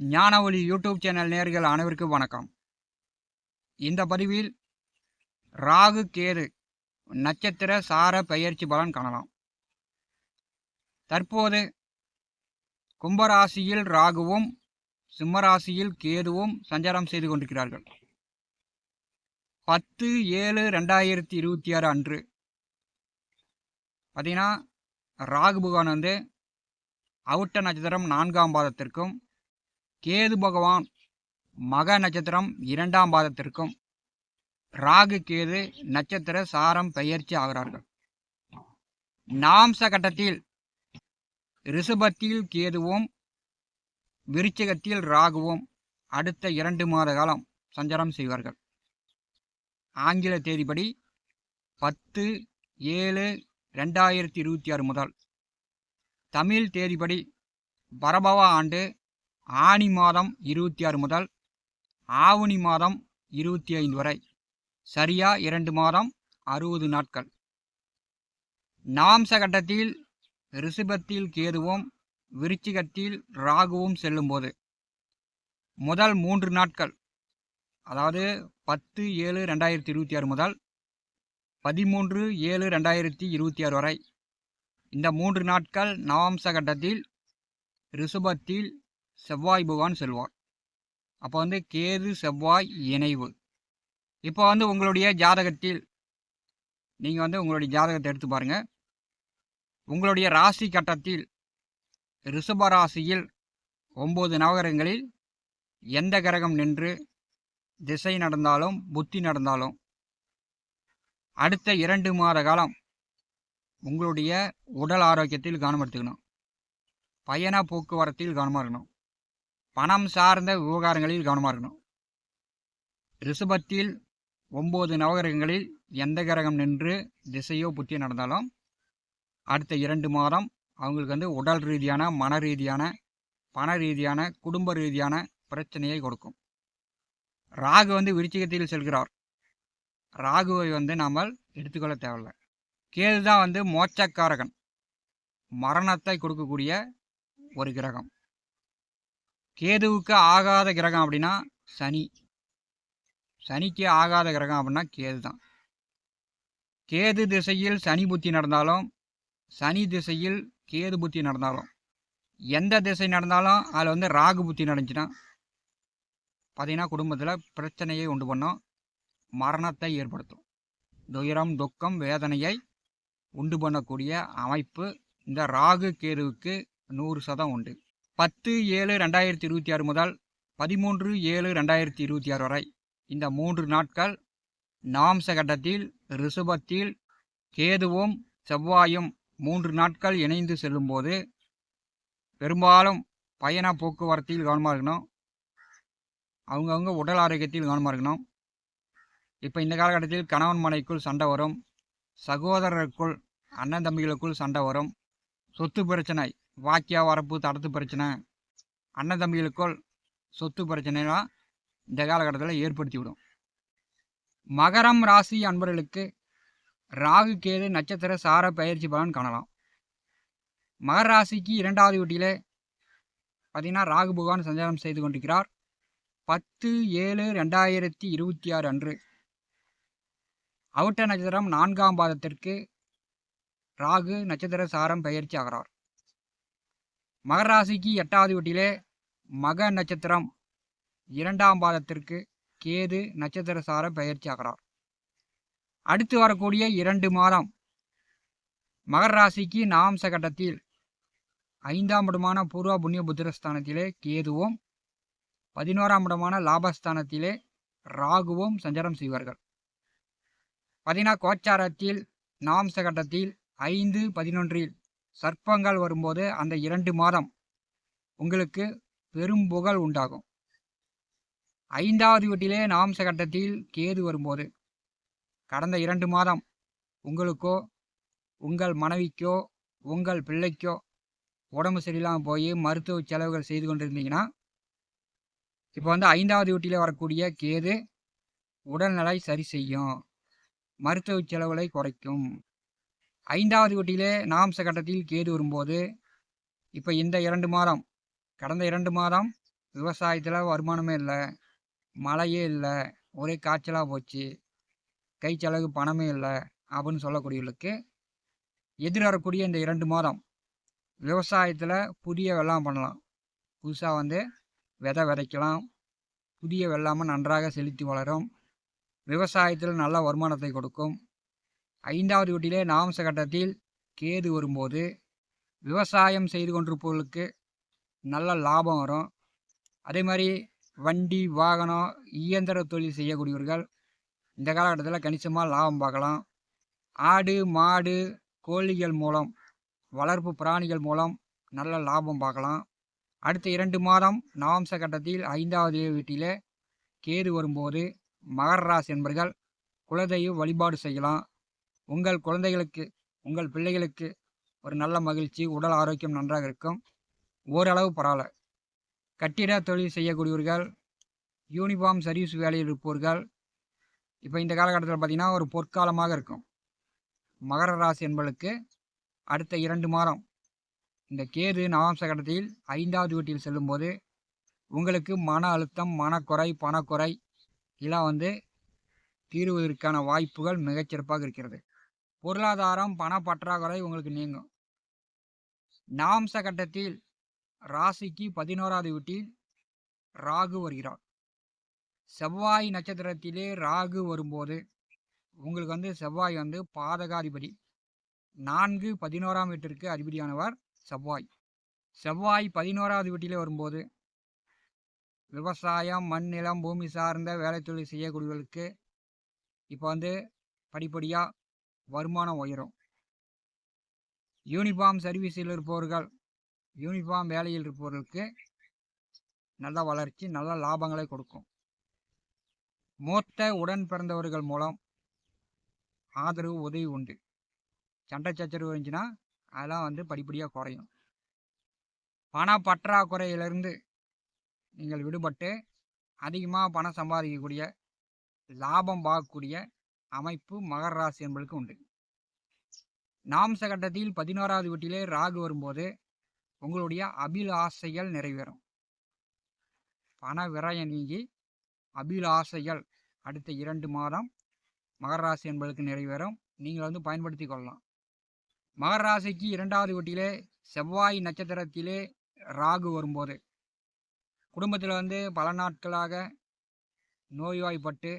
ஞானவழி YouTube channel நேயர்கள் அனைவருக்கும் வணக்கம். இந்த பதிவில் ராகு கேது நட்சத்திர சார பெயர்ச்சி பலன் காணலாம். தற்போது கும்பராசியில் ராகுவும் சிம்மராசியில் கேதுவும் சஞ்சாரம் செய்து கொண்டிருக்கிறார்கள். 10/7/2026 அன்று பார்த்தீங்கன்னா ராகு பகவான் அவிட்ட நட்சத்திரம் 4ஆம் பாதத்திற்கும், கேது பகவான் மக நட்சத்திரம் 2ஆம் பாதத்திற்கும் ராகு கேது நட்சத்திர சாரம் பெயர்ச்சி ஆகிறார்கள். நாம்ச கட்டத்தில் ரிஷபத்தில் கேதுவும் விருச்சிகத்தில் ராகுவும் அடுத்த 2 மாத காலம் சஞ்சாரம் செய்வார்கள். ஆங்கில தேதிப்படி 10/7/2026 முதல், தமிழ் தேதிப்படி பரபவ ஆண்டு ஆனி மாதம் 26 முதல் ஆவணி மாதம் 25 வரை, சரியா 2 மாதம் 60 நாட்கள். நாம்ச கட்டத்தில் ரிஷபத்தில் கேதுவும் விருச்சிகத்தில் ராகுவும் செல்லும்போது முதல் 3 நாட்கள், அதாவது 10/7/2026 முதல் 13/7/2026 வரை, இந்த 3 நாட்கள் நவாம்ச கட்டத்தில் ரிஷபத்தில் செவ்வாய் பகவான் செல்வார். அப்போ கேது செவ்வாய் இணைவு. இப்போ உங்களுடைய ஜாதகத்தில் நீங்கள் உங்களுடைய ஜாதகத்தை எடுத்து பாருங்கள். உங்களுடைய ராசி கட்டத்தில் ரிஷப ராசியில் 9 நவகிரகங்களில் எந்த கிரகம் நின்று திசை நடந்தாலும் புத்தி நடந்தாலும் அடுத்த 2 மாத காலம் உங்களுடைய உடல் ஆரோக்கியத்தில் கவனம் எடுத்துக்கணும். பயண போக்குவரத்தில் கவனமாக இருக்கணும். பணம் சார்ந்த விவகாரங்களில் கவனமாக இருக்கணும். ரிஷபத்தில் 9 நவகிரகங்களில் எந்த கிரகம் நின்று திசையோ புத்தியோ நடந்தாலும் அடுத்த 2 மாதம் அவங்களுக்கு உடல் ரீதியான, மன ரீதியான, பண ரீதியான, குடும்ப ரீதியான பிரச்சனையை கொடுக்கும். ராகு விருச்சிகத்தில் செல்கிறார். ராகுவை நாம் எடுத்துக்கொள்ள தேவையில்லை. கேது தான் மோட்சக்காரகன், மரணத்தை கொடுக்கக்கூடிய ஒரு கிரகம். கேதுவுக்கு ஆகாத கிரகம் அப்படின்னா சனி. சனிக்கு ஆகாத கிரகம் அப்படின்னா கேது தான். கேது திசையில் சனி புத்தி நடந்தாலும், சனி திசையில் கேது புத்தி நடந்தாலும், எந்த திசை நடந்தாலும் அதில் ராகு புத்தி நடந்துச்சுன்னா பார்த்தீங்கன்னா குடும்பத்தில் பிரச்சனையை உண்டு பண்ணும், மரணத்தை ஏற்படுத்தும். துயரம், துக்கம், வேதனையை உண்டு பண்ணக்கூடிய அமைப்பு இந்த ராகு கேதுவுக்கு 100% உண்டு. 10/7/2026 முதல் 13/7/2026 வரை, இந்த 3 நாட்கள் நாம்ச கட்டத்தில் ரிஷபத்தில் கேதுவும் செவ்வாயும் 3 நாட்கள் இணைந்து செல்லும்போது பெரும்பாலும் பயண போக்குவரத்தில் கவனமாக இருக்கணும். அவங்கவுங்க உடல் ஆரோக்கியத்தில் கவனமாக இருக்கணும். இப்போ இந்த காலகட்டத்தில் கணவன் மனைக்குள் சண்டை வரும், சகோதரருக்குள் அண்ணன் தம்பிகளுக்குள் சண்டை வரும், சொத்து பிரச்சனை, வாக்கியா வரப்பு தடத்து பிரச்சனை, அண்ணன் தம்பிகளுக்குள் சொத்து பிரச்சனைலாம் இந்த காலகட்டத்தில் ஏற்படுத்திவிடும். மகரம் ராசி அன்பர்களுக்கு ராகு கேது நட்சத்திர சார பெயர்ச்சி பலன் காணலாம். மகர ராசிக்கு 2வது வீட்டிலே பார்த்தீங்கன்னா ராகு பகவான் சஞ்சாரம் செய்து கொண்டிருக்கிறார். 10/7/2026 அன்று அவிட்ட நட்சத்திரம் 4ஆம் பாதத்திற்கு ராகு நட்சத்திர சாரம் பெயர்ச்சி ஆகிறார். மகர ராசிக்கு 8வது வீட்டிலே மக நட்சத்திரம் 2ஆம் பாதத்திற்கு கேது நட்சத்திர சார பெயர்ச்சி ஆகிறார். அடுத்து வரக்கூடிய 2 மாதம் மகர ராசிக்கு நாம்ச கட்டத்தில் 5ஆம் இடமான பூர்வ புண்ணிய புத்திரஸ்தானத்திலே கேதுவும் 11ஆம் இடமான லாபஸ்தானத்திலே ராகுவும் சஞ்சாரம் செய்வார்கள். பார்த்தீங்கன்னா கோச்சாரத்தில் நாம்ச கட்டத்தில் 5/11 சர்ப்பங்கள் வரும்போது அந்த 2 மாதம் உங்களுக்கு பெரும் புகழ் உண்டாகும். 5வது வீட்டிலே நாம்ச கட்டத்தில் கேது வரும்போது கடந்த 2 மாதம் உங்களுக்கோ, உங்கள் மனைவிக்கோ, உங்கள் பிள்ளைக்கோ உடம்பு சரியில்லாமல் போய் மருத்துவ செலவுகள் செய்து கொண்டிருந்தீங்கன்னா இப்போ 5வது வீட்டிலே வரக்கூடிய கேது உடல்நிலை சரி செய்யும், மருத்துவ செலவுகளை குறைக்கும். 5வது வீட்டிலே நாம்ச கட்டத்தில் கேது வரும்போது இப்போ இந்த 2 மாதம், கடந்த 2 மாதம் விவசாயத்தில் வருமானமே இல்லை, மழையே இல்லை, ஒரே காய்ச்சலாக போச்சு, கை செலவு பணமே இல்லை அப்படின்னு சொல்லக்கூடியவர்களுக்கு எதிர்வரக்கூடிய இந்த 2 மாதம் விவசாயத்தில் புதிய வெள்ளாமை பண்ணலாம். புதுசாக வந்து விதை விதைக்கலாம். புதிய வெள்ளாமை நன்றாக செழித்து வளரும். விவசாயத்தில் நல்ல வருமானத்தை கொடுக்கும். 5வது வீட்டிலே நாம்ச கட்டத்தில் கேது வரும்போது விவசாயம் செய்து கொண்டிருப்பவர்களுக்கு நல்ல லாபம் வரும். அதே மாதிரி வண்டி வாகனம் இயந்திர தொழில் செய்யக்கூடியவர்கள் இந்த காலகட்டத்தில் கணிசமாக லாபம் பார்க்கலாம். ஆடு மாடு கோழிகள் மூலம் வளர்ப்பு பிராணிகள் மூலம் நல்ல லாபம் பார்க்கலாம். அடுத்த 2 மாதம் நவாம்ச கட்டத்தில் 5வது வீட்டிலே கேது வரும்போது மகர ராசி என்பர்கள் குலதெய்வ வழிபாடு செய்யலாம். உங்கள் குழந்தைகளுக்கு உங்கள் பிள்ளைகளுக்கு ஒரு நல்ல மகிழ்ச்சி, உடல் ஆரோக்கியம் நன்றாக இருக்கும். ஓரளவு பரவாயில்ல. கட்டிட தொழில் செய்யக்கூடியவர்கள், யூனிஃபார்ம் சர்வீஸ் வேலையில் இருப்பவர்கள் இப்போ இந்த காலகட்டத்தில் பார்த்திங்கன்னா ஒரு பொற்காலமாக இருக்கும். மகர ராசி என்பவர்களுக்கு அடுத்த 2 மாதம் இந்த கேது நவாம்ச கட்டத்தில் 5வது வீட்டில் செல்லும்போது உங்களுக்கு மன அழுத்தம், மனக்குறை, பணக்குறை இதெல்லாம் வந்து தீர்வதற்கான வாய்ப்புகள் மிகச்சிறப்பாக இருக்கிறது. பொருளாதாரம் பண பற்றாக்குறை உங்களுக்கு நீங்கும். நவாம்ச கட்டத்தில் ராசிக்கு 11வது வீட்டில் ராகு வருகிறார். செவ்வாய் நட்சத்திரத்திலே ராகு வரும்போது உங்களுக்கு வந்து செவ்வாய் வந்து பாதகாதிபதி. 4, 11ஆம் வீட்டிற்கு அதிபதியானவர் செவ்வாய். செவ்வாய் 11வது வீட்டிலே வரும்போது விவசாயம், மண் நிலம், பூமி சார்ந்த வேலை தொழில் செய்யக்கூடியவர்களுக்கு இப்போ வந்து படிப்படியாக வருமானம் உயரும். யூனிஃபார்ம் சர்வீஸில் இருப்பவர்கள், யூனிஃபார்ம் வேலையில் இருப்பவர்களுக்கு நல்ல வளர்ச்சி, நல்ல லாபங்களை கொடுக்கும். மூத்த உடன் பிறந்தவர்கள் மூலம் ஆதரவு உதவி உண்டு. சண்டை சச்சரவு இருந்துச்சுன்னா அதெல்லாம் வந்து படிப்படியாக குறையும். பண பற்றாக்குறையிலிருந்து நீங்கள் விடுபட்டு அதிகமாக பணம் சம்பாதிக்கக்கூடிய, லாபம் பார்க்கக்கூடிய அமைப்பு மகர ராசி என்பதற்கு உண்டு. நாம்ச கட்டத்தில் 11வது வீட்டிலே ராகு வரும்போது உங்களுடைய அபிலாசைகள் நிறைவேறும். பண விரயம் நீங்கி அபிலாசைகள் அடுத்த 2 மாதம் மகர ராசி என்பதற்கு நிறைவேறும். நீங்கள் வந்து பயன்படுத்தி கொள்ளலாம். மகர ராசிக்கு 2வது வீட்டிலே செவ்வாய் நட்சத்திரத்திலே ராகு வரும்போது குடும்பத்தில் வந்து பல நாட்களாக நோய்வாய்ப்பட்டு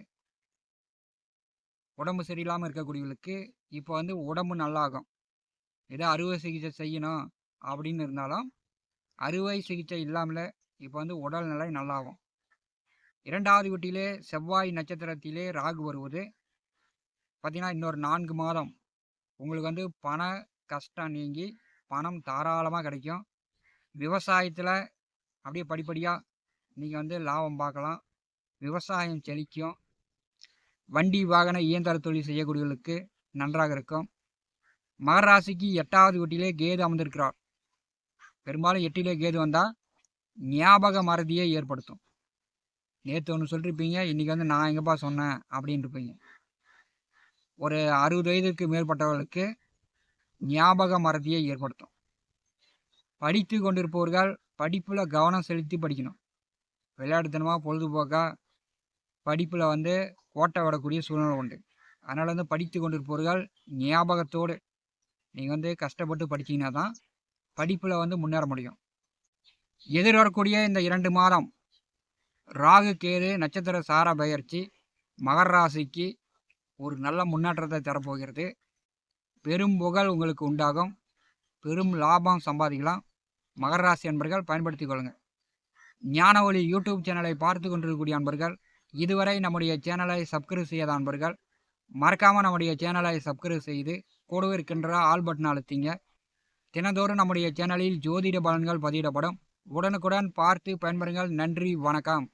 உடம்பு சரியில்லாமல் இருக்கக்கூடியவர்களுக்கு இப்போ வந்து உடம்பு நல்லாகும். ஏதோ அறுவை சிகிச்சை செய்யணும் அப்படின்னு இருந்தாலும் அறுவை சிகிச்சை இல்லாமல் இப்போ வந்து உடல்நிலை நல்லாகும். 2வது வீட்டிலே செவ்வாய் நட்சத்திரத்திலே ராகு வருவது பார்த்திங்கன்னா இன்னொரு 4 மாதம் உங்களுக்கு வந்து பண கஷ்டம் நீங்கி பணம் தாராளமாக கிடைக்கும். விவசாயத்தில் அப்படியே படிப்படியாக நீங்கள் வந்து லாபம் பார்க்கலாம். விவசாயம் செழிக்கும். வண்டி வாகன இயந்திர தொழில் செய்யக்கூடியவர்களுக்கு நன்றாக இருக்கும். மகர ராசிக்கு 8வது வீட்டிலே கேது அமர்ந்திருக்கிறார். பெரும்பாலும் 8லே கேது வந்தால் ஞாபக மறதியை ஏற்படுத்தும். நேற்று ஒன்று சொல்லிருப்பீங்க, இன்றைக்கி வந்து நான் எங்கேப்பா சொன்னேன் அப்படின்னு இருப்பீங்க. ஒரு 60 வயதுக்கு மேற்பட்டவர்களுக்கு ஞாபக மறதியை ஏற்படுத்தும். படித்து கொண்டிருப்பவர்கள் படிப்பில் கவனம் செலுத்தி படிக்கணும். விளையாட்டுத்தனமாக பொழுதுபோக்காக படிப்பில் வந்து கோட்டை விடக்கூடிய சூழ்நிலை உண்டு. அதனால் வந்து படித்து கொண்டிருப்பவர்கள் ஞாபகத்தோடு நீங்கள் வந்து கஷ்டப்பட்டு படித்தீங்கன்னா தான் படிப்பில் வந்து முன்னேற முடியும். எதிர்வரக்கூடிய இந்த 2 மாதம் ராகு கேது நட்சத்திர சார பயிற்சி மகர ராசிக்கு ஒரு நல்ல முன்னேற்றத்தை தரப்போகிறது. பெரும் புகழ் உங்களுக்கு உண்டாகும். பெரும் லாபம் சம்பாதிக்கலாம். மகர ராசி அன்பர்கள் பயன்படுத்தி கொள்ளுங்கள். ஞான ஒளி யூடியூப் சேனலை பார்த்து கொண்டிருக்கக்கூடிய அன்பர்கள், இதுவரை நம்முடைய சேனலை சப்ஸ்கிரைப் செய்யாத அன்பர்கள் மறக்காமல் நம்முடைய சேனலை சப்ஸ்கிரைப் செய்து கூடவே இருக்கின்ற ஆல் பட்டன் அழுத்திங்க. தினந்தோறும் நம்முடைய சேனலில் ஜோதிட பலன்கள் பதிவிடப்படும். உடனுக்குடன் பார்த்து பயன்பெறுங்கள். நன்றி, வணக்கம்.